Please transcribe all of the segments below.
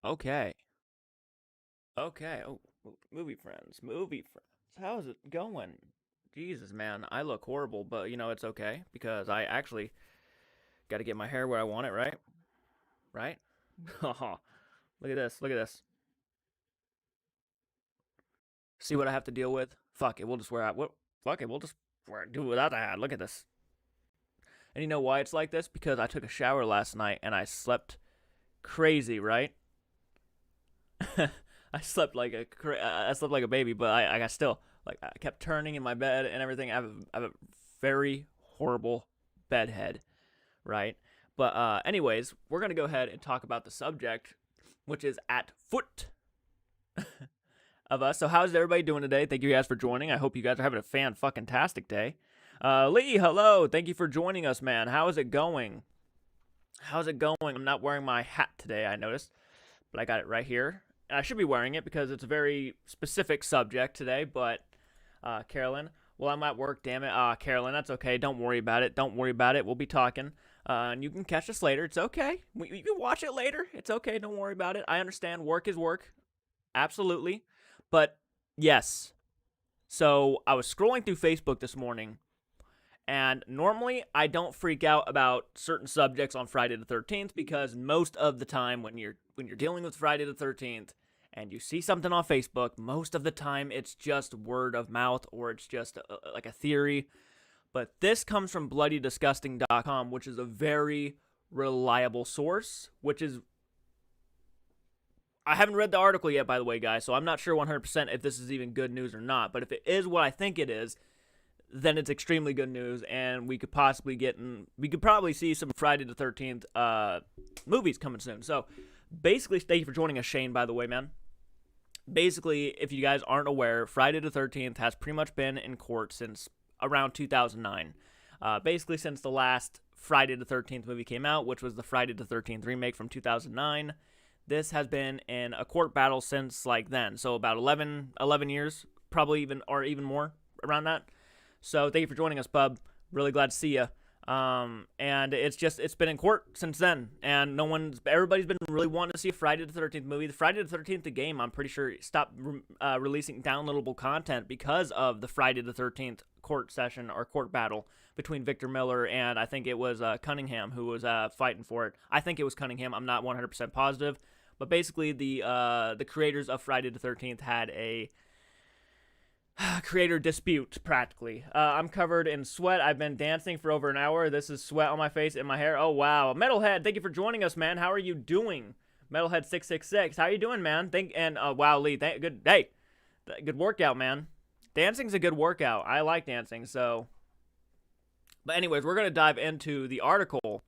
Okay. Okay. Oh, movie friends. Movie friends. How's it going? Jesus, man. I look horrible, but it's okay because I actually got to get my hair where I want it, right? Right? Haha. Look at this. Look at this. See what I have to deal with? Fuck it. We'll just wear out. What? Fuck it. We'll just do it without the hat. Look at this. And you know why it's like this? Because I took a shower last night and I slept crazy, right? I slept like a baby, but I got still like I kept turning in my bed and everything. I have a very horrible bed head, right? But anyways, we're gonna go ahead and talk about the subject, which is at foot of us. So how's everybody doing today? Thank you guys for joining. I hope you guys are having a fan fucking tastic day. Lee, hello. Thank you for joining us, man. How is it going? How's it going? I'm not wearing my hat today, I noticed, but I got it right here. I should be wearing it because it's a very specific subject today, but Carolyn, well, I'm at work, damn it. Carolyn, that's okay. Don't worry about it. Don't worry about it. We'll be talking. And you can catch us later. It's okay. You can watch it later. It's okay. Don't worry about it. I understand. Work is work. Absolutely. But yes. So I was scrolling through Facebook this morning, and normally I don't freak out about certain subjects on Friday the 13th because most of the time when you're dealing with Friday the 13th and you see something on Facebook, most of the time it's just word of mouth or it's just like a theory. But this comes from bloodydisgusting.com, which is a very reliable source, which is I haven't read the article yet, by the way, guys, so I'm not sure 100% if this is even good news or not. But if it is what I think it is, then it's extremely good news, and we could probably see some Friday the 13th movies coming soon. So basically, thank you for joining us, Shane, by the way, man. Basically, if you guys aren't aware, Friday the 13th has pretty much been in court since around 2009. Basically, since the last Friday the 13th movie came out, which was the Friday the 13th remake from 2009. This has been in a court battle since like then. So about 11 years, probably even more around that. So thank you for joining us, bub. Really glad to see you. And it's been in court since then, and everybody's been really wanting to see a Friday the 13th movie. The Friday the 13th, the game, I'm pretty sure stopped releasing downloadable content because of the Friday the 13th court session or court battle between Victor Miller and I think it was Cunningham who was fighting for it. I think it was Cunningham. I'm not 100% positive, but basically the creators of Friday the 13th had a creator dispute, practically. I'm covered in sweat. I've been dancing for over an hour. This is sweat on my face and my hair. Oh, wow. Metalhead, thank you for joining us, man. How are you doing? Metalhead666, how are you doing, man? Wow, Lee, good workout, man. Dancing's a good workout. I like dancing, so. But anyways, we're going to dive into the article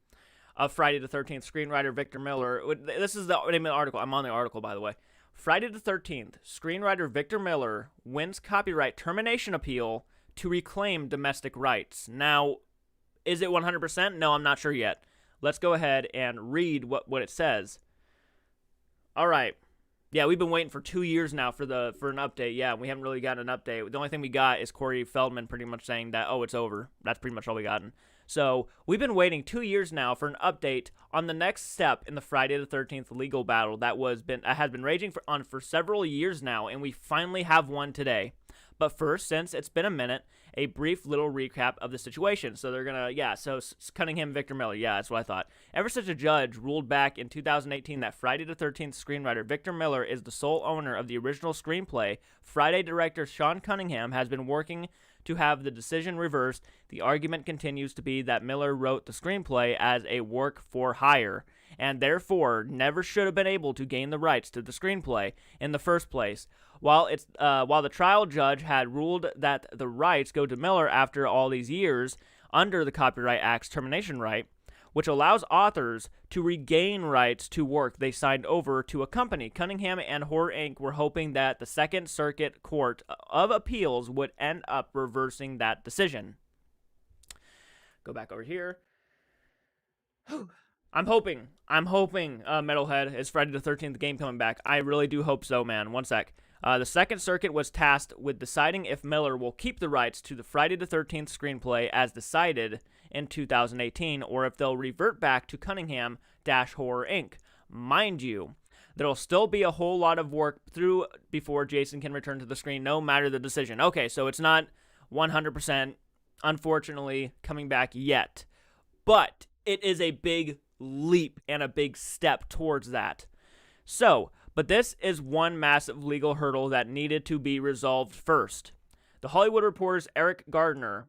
of Friday the 13th screenwriter Victor Miller. This is the name of the article. I'm on the article, by the way. Friday the 13th, screenwriter Victor Miller wins copyright termination appeal to reclaim domestic rights. Now, is it 100%? No, I'm not sure yet. Let's go ahead and read what it says. All right. Yeah, we've been waiting for 2 years now for an update. Yeah, we haven't really gotten an update. The only thing we got is Corey Feldman pretty much saying that, it's over. That's pretty much all we gotten. So we've been waiting 2 years now for an update on the next step in the Friday the 13th legal battle that has been raging for several years now, and we finally have one today. But first, since it's been a minute, a brief little recap of the situation. So so Cunningham, Victor Miller, yeah, that's what I thought. Ever since a judge ruled back in 2018 that Friday the 13th screenwriter Victor Miller is the sole owner of the original screenplay, Friday director Sean Cunningham has been working to have the decision reversed. The argument continues to be that Miller wrote the screenplay as a work for hire, and therefore never should have been able to gain the rights to the screenplay in the first place. While the trial judge had ruled that the rights go to Miller after all these years under the Copyright Act's termination right, which allows authors to regain rights to work they signed over to a company. Cunningham and Horror Inc. were hoping that the Second Circuit Court of Appeals would end up reversing that decision. Go back over here. I'm hoping, Metalhead, is Friday the 13th game coming back. I really do hope so, man. One sec. The Second Circuit was tasked with deciding if Miller will keep the rights to the Friday the 13th screenplay as decided in 2018, or if they'll revert back to Cunningham-Horror Inc. Mind you, There'll still be a whole lot of work through before Jason can return to the screen, no matter the decision. Okay, so it's not 100%, unfortunately, coming back yet. But it is a big leap and a big step towards that. So, but this is one massive legal hurdle that needed to be resolved first. The Hollywood Reporter's Eric Gardner,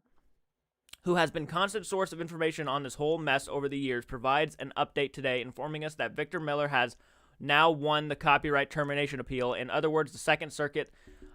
who has been constant source of information on this whole mess over the years, provides an update today informing us that Victor Miller has now won the copyright termination appeal. In other words, the Second Circuit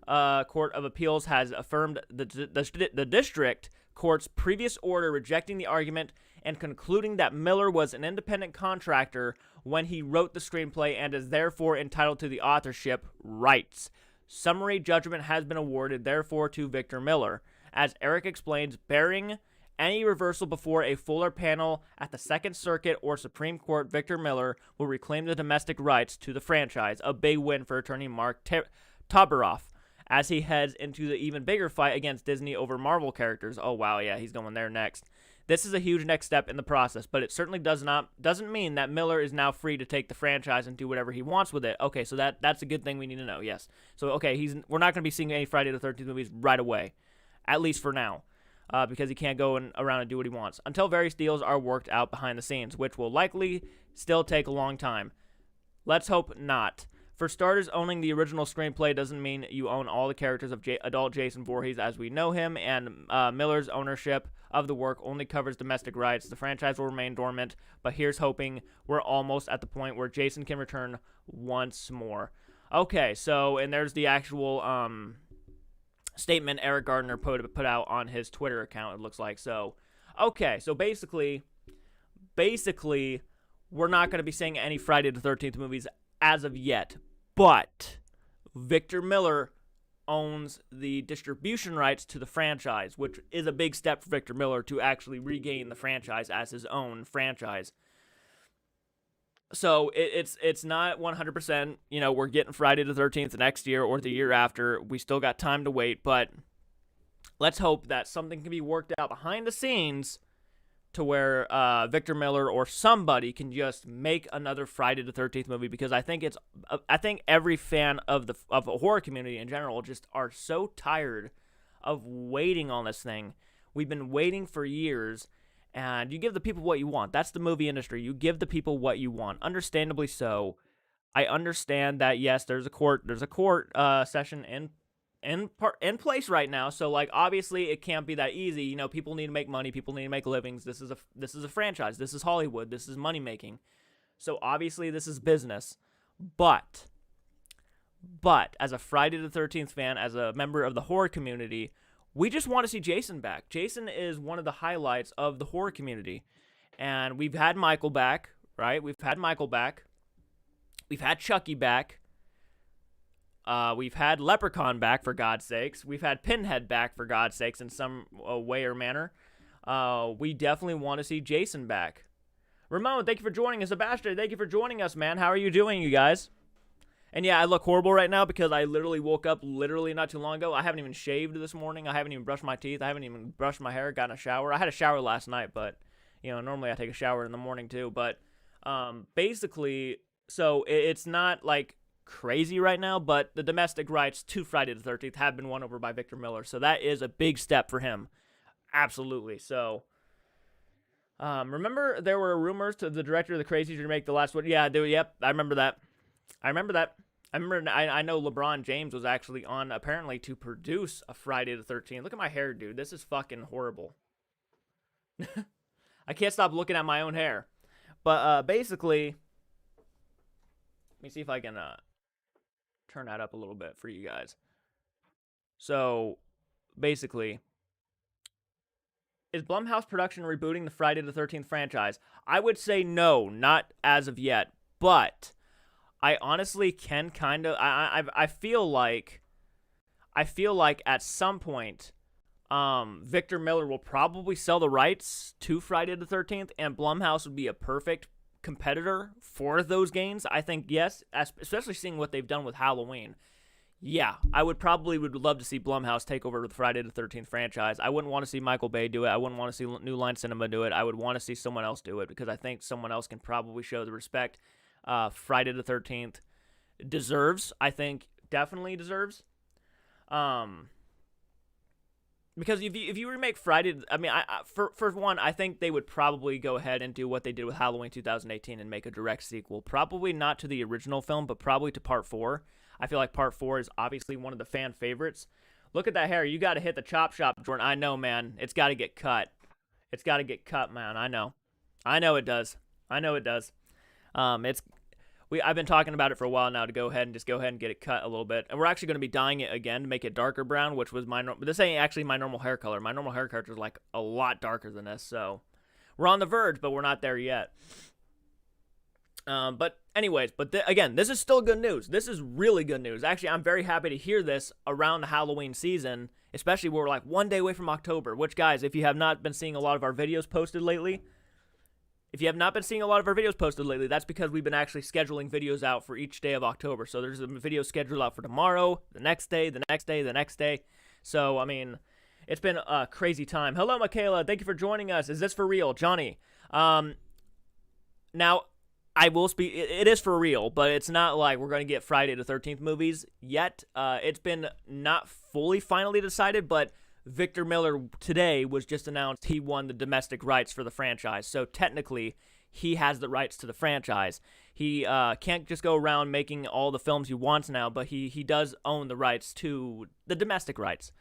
Court of Appeals has affirmed the district court's previous order rejecting the argument and concluding that Miller was an independent contractor when he wrote the screenplay and is therefore entitled to the authorship rights. Summary judgment has been awarded, therefore, to Victor Miller. As Eric explains, bearing any reversal before a fuller panel at the Second Circuit or Supreme Court, Victor Miller will reclaim the domestic rights to the franchise, a big win for attorney Mark Tabaroff, as he heads into the even bigger fight against Disney over Marvel characters. Oh, wow, yeah, he's going there next. This is a huge next step in the process, but it certainly doesn't mean that Miller is now free to take the franchise and do whatever he wants with it. Okay, so that's a good thing we need to know, yes. So, okay, we're not going to be seeing any Friday the 13th movies right away, at least for now. Because he can't go around and do what he wants, until various deals are worked out behind the scenes, which will likely still take a long time. Let's hope not. For starters, owning the original screenplay doesn't mean you own all the characters of adult Jason Voorhees as we know him, and Miller's ownership of the work only covers domestic rights. The franchise will remain dormant, but here's hoping we're almost at the point where Jason can return once more. Okay, so, and there's the actual statement Eric Gardner put out on his Twitter account, it looks like. So, okay, so basically, we're not going to be seeing any Friday the 13th movies as of yet, but Victor Miller owns the distribution rights to the franchise, which is a big step for Victor Miller to actually regain the franchise as his own franchise. So it's not 100%, we're getting Friday the 13th next year or the year after. We still got time to wait, but let's hope that something can be worked out behind the scenes to where Victor Miller or somebody can just make another Friday the 13th movie, because I think every fan of the horror community in general just are so tired of waiting on this thing. We've been waiting for years. And you give the people what you want. That's the movie industry. You give the people what you want. Understandably so. I understand that, yes, there's a court session in place right now. So, obviously it can't be that easy. People need to make money. People need to make livings. This is a franchise. This is Hollywood. This is money making. So obviously this is business. But as a Friday the 13th fan, as a member of the horror community, we just want to see Jason back. Jason is one of the highlights of the horror community. And we've had Michael back, right? We've had Michael back. We've had Chucky back. We've had Leprechaun back, for God's sakes. We've had Pinhead back, for God's sakes, in some way or manner. We definitely want to see Jason back. Ramon, thank you for joining us. Sebastian, thank you for joining us, man. How are you doing, you guys? And yeah, I look horrible right now because I literally woke up not too long ago. I haven't even shaved this morning. I haven't even brushed my teeth. I haven't even brushed my hair, gotten a shower. I had a shower last night, but, normally I take a shower in the morning too. But basically, so it's not, crazy right now, but the domestic rights to Friday the 13th have been won over by Victor Miller. So that is a big step for him. Absolutely. So, remember there were rumors to the director of The Crazies to make the last one? Yeah, yep, I remember that. I know LeBron James was actually on, apparently, to produce a Friday the 13th. Look at my hair, dude. This is fucking horrible. I can't stop looking at my own hair. But, basically, let me see if I can, turn that up a little bit for you guys. So, basically, is Blumhouse production rebooting the Friday the 13th franchise? I would say no, not as of yet. But I honestly can kind of, I feel like at some point, Victor Miller will probably sell the rights to Friday the 13th, and Blumhouse would be a perfect competitor for those games. I think, yes, especially seeing what they've done with Halloween. Yeah, I would love to see Blumhouse take over the Friday the 13th franchise. I wouldn't want to see Michael Bay do it. I wouldn't want to see New Line Cinema do it. I would want to see someone else do it, because I think someone else can probably show the respect Friday the 13th deserves. I think definitely deserves. Because if you remake Friday, I mean, for one, I think they would probably go ahead and do what they did with Halloween 2018 and make a direct sequel. Probably not to the original film, but probably to Part 4. I feel like Part 4 is obviously one of the fan favorites. Look at that hair. You got to hit the chop shop, Jordan. I know, man. It's got to get cut. It's got to get cut, man. I know. I know it does. I know it does. I've been talking about it for a while now to go ahead and get it cut a little bit. And we're actually going to be dyeing it again to make it darker brown, which was this ain't actually my normal hair color. My normal hair color is like a lot darker than this, so we're on the verge, but we're not there yet. But anyways, again, this is still good news. This is really good news. Actually, I'm very happy to hear this around the Halloween season, especially we're like one day away from October, which, guys, if you have not been seeing a lot of our videos posted lately, that's because we've been actually scheduling videos out for each day of October. So there's a video scheduled out for tomorrow, the next day, the next day, the next day. So, I mean, it's been a crazy time. Hello, Michaela. Thank you for joining us. Is this for real? Johnny. Now, I will speak. It is for real, but it's not like we're going to get Friday the 13th movies yet. It's been not fully finally decided, but Victor Miller today was just announced he won the domestic rights for the franchise. So technically, he has the rights to the franchise. He can't just go around making all the films he wants now, but he does own the rights to the domestic rights.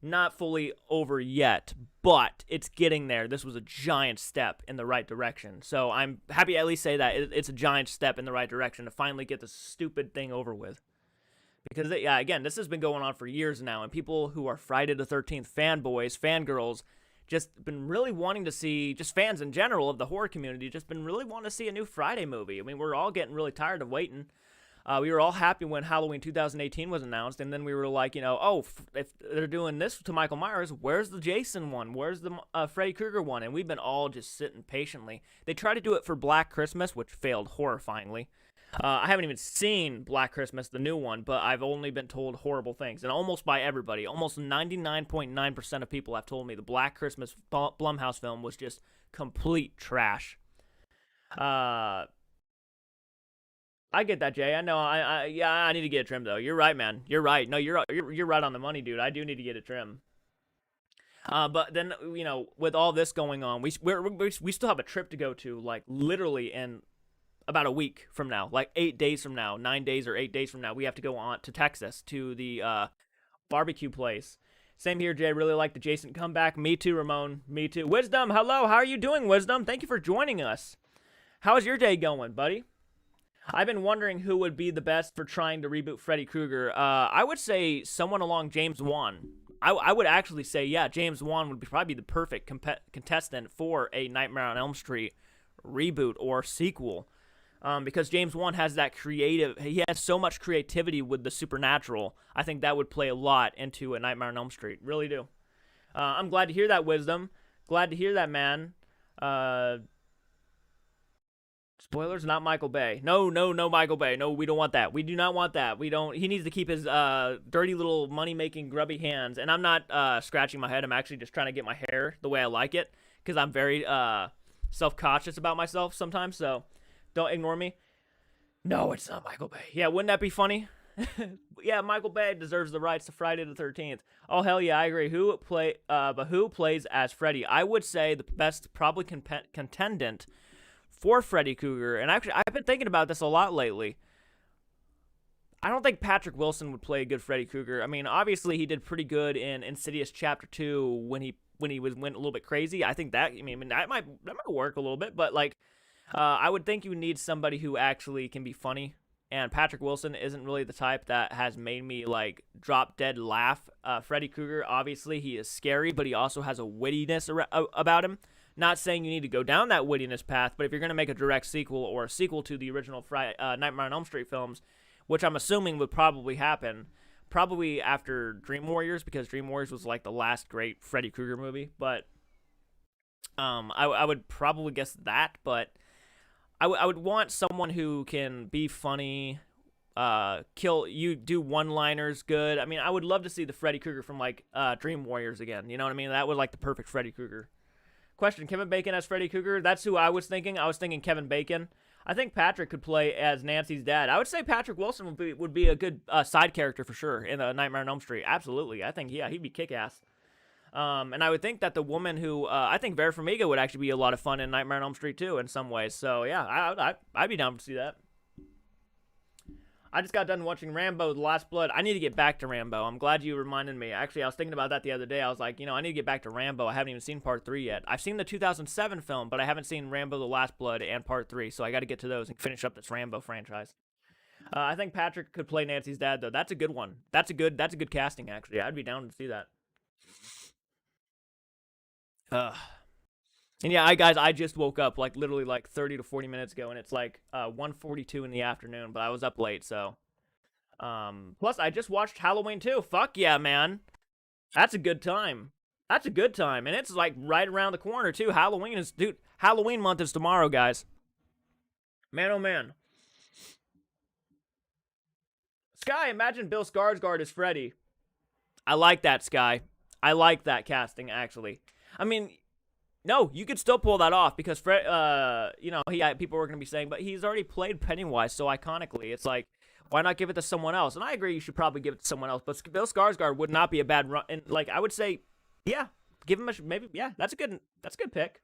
Not fully over yet, but it's getting there. This was a giant step in the right direction. So I'm happy to at least say that it's a giant step in the right direction to finally get this stupid thing over with. Because, yeah, again, this has been going on for years now, and people who are Friday the 13th fanboys, fangirls, just been really wanting to see, just fans in general of the horror community, just been really wanting to see a new Friday movie. I mean, we're all getting really tired of waiting. We were all happy when Halloween 2018 was announced, and then we were like, if they're doing this to Michael Myers, where's the Jason one? Where's the Freddy Krueger one? And we've been all just sitting patiently. They tried to do it for Black Christmas, which failed horrifyingly. I haven't even seen Black Christmas, the new one, but I've only been told horrible things, and almost by everybody. Almost 99.9% of people have told me the Black Christmas Blumhouse film was just complete trash. I get that, Jay. I know. I need to get it trimmed though. You're right, man. You're right. No, you're right on the money, dude. I do need to get it trimmed. But then with all this going on, we still have a trip to go to, like literally in about a week from now, like 8 days from now, 9 days or 8 days from now, we have to go on to Texas to the barbecue place. Same here, Jay. Really like the Jason comeback. Me too, Ramon. Me too. Wisdom, hello. How are you doing, Wisdom? Thank you for joining us. How's your day going, buddy? I've been wondering who would be the best for trying to reboot Freddy Krueger. I would say someone along James Wan. I would actually say, yeah, James Wan would probably be the perfect contestant for a Nightmare on Elm Street reboot or sequel. Because James Wan has that he has so much creativity with the supernatural. I think that would play a lot into a Nightmare on Elm Street. Really do. I'm glad to hear that, Wisdom. Glad to hear that, man. Spoilers, not Michael Bay. No, Michael Bay. No, we don't want that. We do not want that. He needs to keep his dirty little money-making grubby hands. And I'm not scratching my head. I'm actually just trying to get my hair the way I like it. Because I'm very self-conscious about myself sometimes, so don't ignore me. No, it's not Michael Bay. Yeah, wouldn't that be funny? Yeah, Michael Bay deserves the rights to Friday the 13th. Oh, hell yeah, I agree. But who plays as Freddy? I would say the best probably contendant for Freddy Krueger, and actually I've been thinking about this a lot lately. I don't think Patrick Wilson would play a good Freddy Krueger. I mean, obviously he did pretty good in Insidious Chapter 2 when he went a little bit crazy. I think that that might work a little bit, but like I would think you need somebody who actually can be funny, and Patrick Wilson isn't really the type that has made me like drop dead laugh. Freddy Krueger, obviously he is scary, but he also has a wittiness about him. Not saying you need to go down that wittiness path, but if you're going to make a direct sequel or a sequel to the original Nightmare on Elm Street films, which I'm assuming would probably happen, probably after Dream Warriors, because Dream Warriors was like the last great Freddy Krueger movie, but I would probably guess that, but I would want someone who can be funny, do one-liners good. I mean, I would love to see the Freddy Krueger from like Dream Warriors again, you know what I mean? That was like the perfect Freddy Krueger. Question, Kevin Bacon as Freddy Krueger? That's who I was thinking. I was thinking Kevin Bacon. I think Patrick could play as Nancy's dad. I would say Patrick Wilson would be a good side character for sure in a Nightmare on Elm Street. Absolutely, I think he'd be kick-ass. And I would think that the woman who I think Vera Farmiga would actually be a lot of fun in Nightmare on Elm Street too in some ways. So yeah, I'd be down to see that. I just got done watching Rambo: The Last Blood. I need to get back to Rambo. I'm glad you reminded me. Actually, I was thinking about that the other day. I was like, I need to get back to Rambo. I haven't even seen Part 3 yet. I've seen the 2007 film, but I haven't seen Rambo: The Last Blood and Part 3, so I got to get to those and finish up this Rambo franchise. I think Patrick could play Nancy's dad, though. That's a good one. That's a good casting, actually. I'd be down to see that. And yeah, guys, I just woke up literally 30 to 40 minutes ago, and it's 1:42 in the afternoon, but I was up late, so. Plus, I just watched Halloween 2. Fuck yeah, man. That's a good time. That's a good time, and it's right around the corner, too. Halloween month is tomorrow, guys. Man, oh man. Sky, imagine Bill Skarsgård as Freddy. I like that, Sky. I like that casting, actually. I mean, no, you could still pull that off because Fred, people were going to be saying, but he's already played Pennywise so iconically. It's why not give it to someone else? And I agree, you should probably give it to someone else. But Bill Skarsgård would not be a bad run. And I would say, yeah, give him that's a good pick.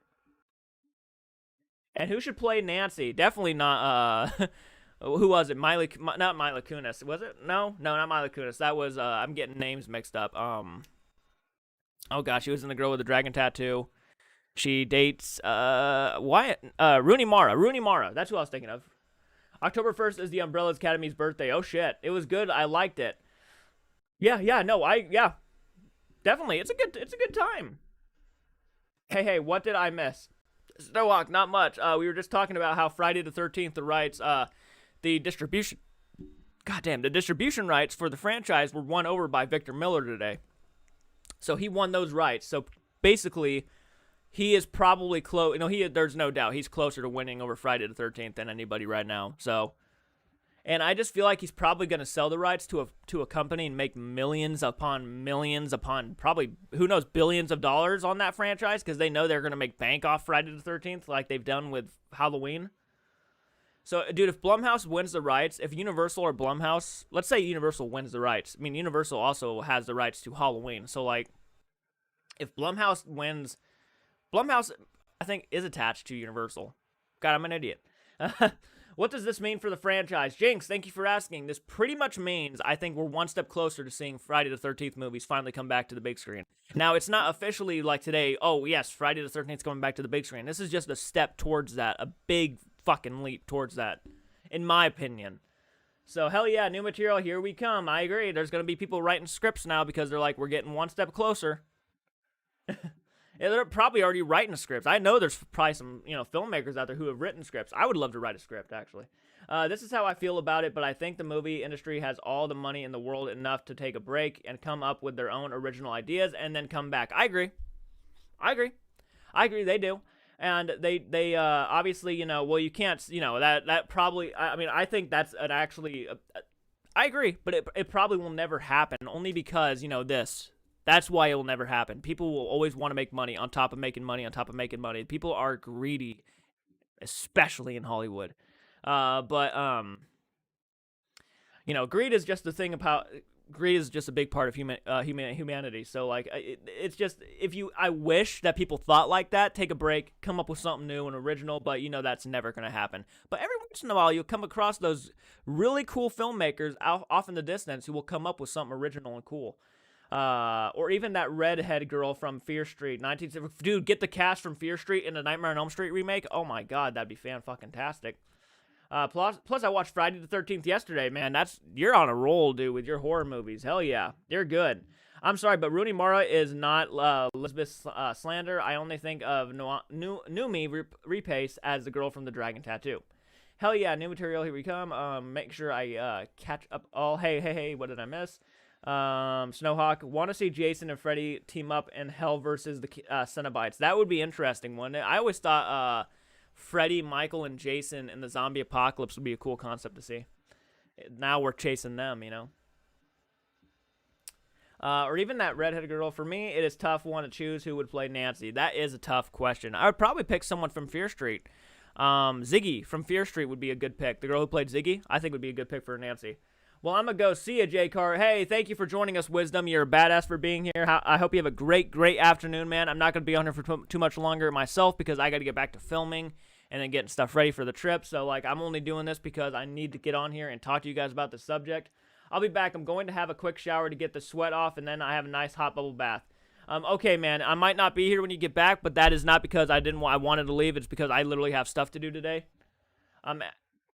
And who should play Nancy? Definitely not. Who was it? Not Mila Kunis. Was it? No, not Mila Kunis. That was. I'm getting names mixed up. Oh gosh, she was in The Girl with the Dragon Tattoo. She dates Rooney Mara. Rooney Mara. That's who I was thinking of. October 1st is the Umbrella Academy's birthday. Oh shit. It was good. I liked it. Yeah, definitely. It's a good time. Hey, what did I miss? Snowhawk, not much. We were just talking about how Friday the 13th, the rights, the distribution rights for the franchise were won over by Victor Miller today. So he won those rights. So basically, he is probably close. There's no doubt he's closer to winning over Friday the 13th than anybody right now. So, and I just feel like he's probably going to sell the rights to a company and make millions upon probably, who knows, billions of dollars on that franchise because they know they're going to make bank off Friday the 13th like they've done with Halloween. So, dude, if Blumhouse wins the rights, if Universal or Blumhouse, let's say Universal wins the rights. I mean, Universal also has the rights to Halloween. So, if Blumhouse wins, Blumhouse, I think, is attached to Universal. God, I'm an idiot. What does this mean for the franchise? Jinx, thank you for asking. This pretty much means I think we're one step closer to seeing Friday the 13th movies finally come back to the big screen. Now, it's not officially today, oh, yes, Friday the 13th is coming back to the big screen. This is just a step towards that, a big fucking leap towards that, in my opinion. So, hell yeah, new material, here we come. I agree. There's going to be people writing scripts now because they're we're getting one step closer. Yeah, they're probably already writing scripts. I know there's probably some, filmmakers out there who have written scripts. I would love to write a script, actually. This is how I feel about it, but I think the movie industry has all the money in the world enough to take a break and come up with their own original ideas and then come back. I agree, they do. And they obviously, you can't, that probably, I think that's I agree, but it probably will never happen only because, that's why it will never happen. People will always want to make money on top of making money on top of making money. People are greedy, especially in Hollywood. Greed is just the thing about greed is just a big part of humanity. So it's just I wish that people thought like that. Take a break, come up with something new and original. But that's never going to happen. But every once in a while, you'll come across those really cool filmmakers off in the distance who will come up with something original and cool. Or even that redhead girl from Fear Street, dude, get the cast from Fear Street in the Nightmare on Elm Street remake. Oh my god, that'd be fan-fucking-tastic. Plus, I watched Friday the 13th yesterday, man. You're on a roll, dude, with your horror movies. Hell yeah, you're good. I'm sorry, but Rooney Mara is not Elizabeth Slander. I only think of Noomi Rapace as the girl from the Dragon Tattoo. Hell yeah, new material, here we come. Make sure I catch up all. Hey, what did I miss? Snowhawk, want to see Jason and Freddy team up in Hell versus the Cenobites. That would be interesting, wouldn't it? I always thought Freddy, Michael, and Jason in the zombie apocalypse would be a cool concept to see. Now we're chasing them, Or even that redheaded girl. For me, it is tough one to choose who would play Nancy. That is a tough question. I would probably pick someone from Fear Street. Ziggy from Fear Street would be a good pick. The girl who played Ziggy, I think would be a good pick for Nancy. Well, I'm going to go see you, JCART. Hey, thank you for joining us, Wisdom. You're a badass for being here. I hope you have a great, great afternoon, man. I'm not going to be on here for too much longer myself because I got to get back to filming and then getting stuff ready for the trip. So, like, I'm only doing this because I need to get on here and talk to you guys about the subject. I'll be back. I'm going to have a quick shower to get the sweat off, and then I have a nice hot bubble bath. Okay, man, I might not be here when you get back, but that is not because I wanted to leave. It's because I literally have stuff to do today.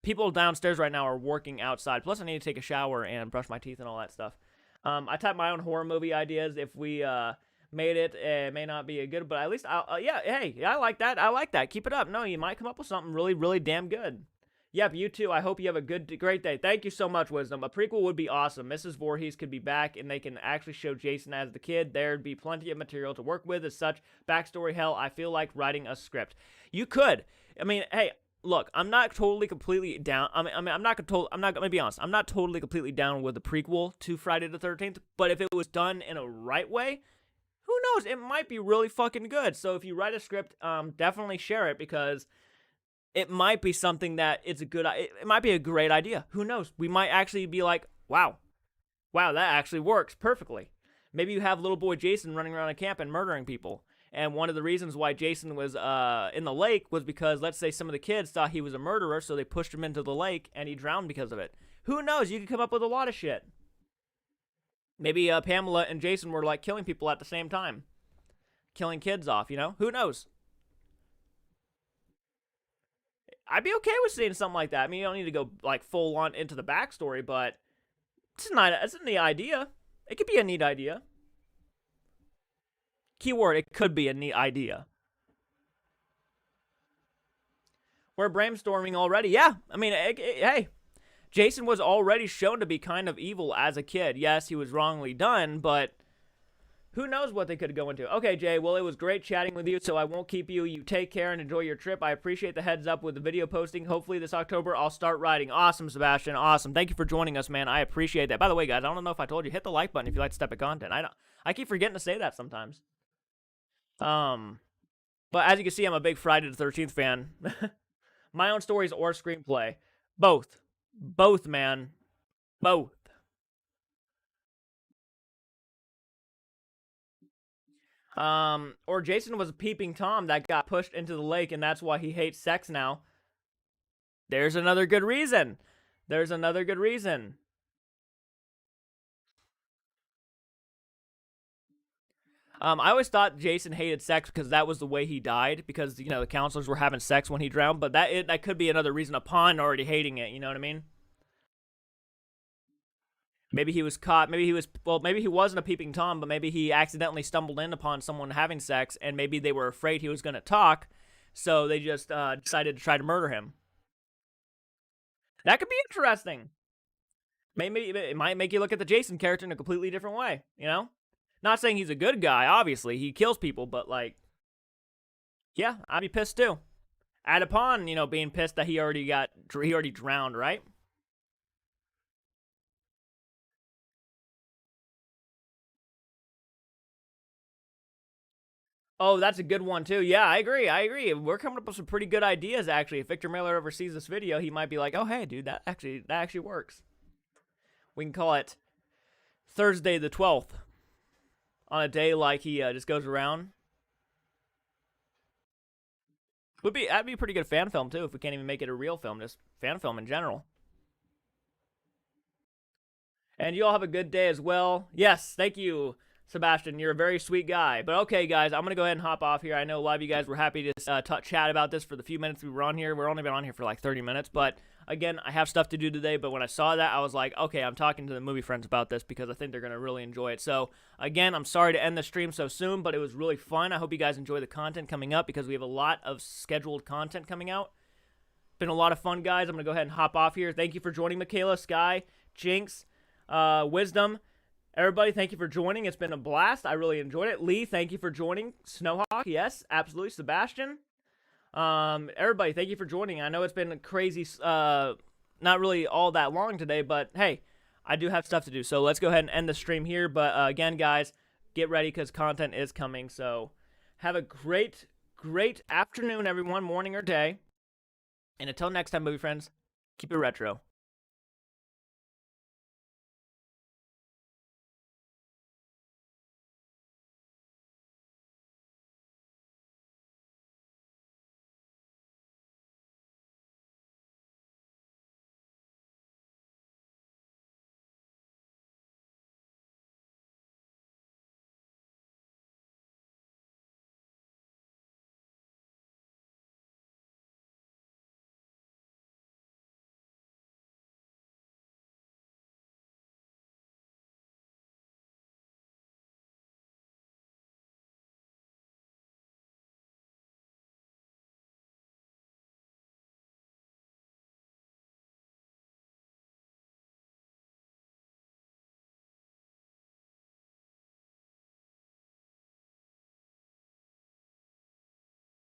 People downstairs right now are working outside. Plus, I need to take a shower and brush my teeth and all that stuff. I typed my own horror movie ideas. If we made it, it may not be a good, but at least, I like that. I like that. Keep it up. No, you might come up with something really, really damn good. Yep, you too. I hope you have a great day. Thank you so much, Wisdom. A prequel would be awesome. Mrs. Voorhees could be back, and they can actually show Jason as the kid. There'd be plenty of material to work with as such. Backstory, hell, I feel like writing a script. You could. I mean, hey, look, I'm not totally completely down. I'm not gonna be honest. I'm not totally completely down with the prequel to Friday the 13th, but if it was done in a right way, who knows? It might be really fucking good. So if you write a script, definitely share it because it might be something that it might be a great idea. Who knows? We might actually be like, wow, that actually works perfectly. Maybe you have little boy Jason running around a camp and murdering people. And one of the reasons why Jason was in the lake was because, let's say, some of the kids thought he was a murderer, so they pushed him into the lake, and he drowned because of it. Who knows? You could come up with a lot of shit. Maybe Pamela and Jason were, like, killing people at the same time. Killing kids off, you know? Who knows? I'd be okay with seeing something like that. I mean, you don't need to go, like, full on into the backstory, but it's a neat idea. It could be a neat idea. Keyword, it could be a neat idea. We're brainstorming already. Yeah, I mean, hey, Jason was already shown to be kind of evil as a kid. Yes, he was wrongly done, but who knows what they could go into. Okay, Jay, well, it was great chatting with you, so I won't keep you. You take care and enjoy your trip. I appreciate the heads up with the video posting. Hopefully this October I'll start writing. Awesome, Sebastian. Awesome. Thank you for joining us, man. I appreciate that. By the way, guys, I don't know if I told you, hit the like button if you like this type of content. I keep forgetting to say that sometimes. But as you can see, I'm a big Friday the 13th fan. My own stories or screenplay. Both. Both, man. Both. Or Jason was a peeping Tom that got pushed into the lake and that's why he hates sex now. There's another good reason. There's another good reason. I always thought Jason hated sex because that was the way he died, because, you know, the counselors were having sex when he drowned, but that could be another reason upon already hating it, you know what I mean? Maybe he was caught, maybe he wasn't a peeping Tom, but maybe he accidentally stumbled in upon someone having sex, and maybe they were afraid he was going to talk, so they just decided to try to murder him. That could be interesting. Maybe it might make you look at the Jason character in a completely different way, you know? Not saying he's a good guy, obviously. He kills people, but, like, yeah, I'd be pissed, too. Add upon, you know, being pissed that he already drowned, right? Oh, that's a good one, too. Yeah, I agree. We're coming up with some pretty good ideas, actually. If Victor Miller ever sees this video, he might be like, oh, hey, dude, that actually works. We can call it Thursday the 12th. On a day like he just goes around. That'd be a pretty good fan film, too, if we can't even make it a real film. Just fan film in general. And you all have a good day as well. Yes, thank you, Sebastian. You're a very sweet guy. But okay, guys, I'm going to go ahead and hop off here. I know a lot of you guys were happy to chat about this for the few minutes we were on here. We're only been on here for like 30 minutes. But again, I have stuff to do today. But when I saw that, I was like, okay, I'm talking to the movie friends about this because I think they're going to really enjoy it. So again, I'm sorry to end the stream so soon, but it was really fun. I hope you guys enjoy the content coming up because we have a lot of scheduled content coming out. Been a lot of fun, guys. I'm going to go ahead and hop off here. Thank you for joining, Michaela, Sky, Jinx, Wisdom. Everybody, thank you for joining. It's been a blast. I really enjoyed it. Lee, thank you for joining. Snowhawk, yes, absolutely. Sebastian. Everybody, thank you for joining. I know it's been crazy, not really all that long today, but hey, I do have stuff to do. So let's go ahead and end the stream here. But again, guys, get ready because content is coming. So have a great, great afternoon, everyone, morning or day. And until next time, movie friends, keep it retro.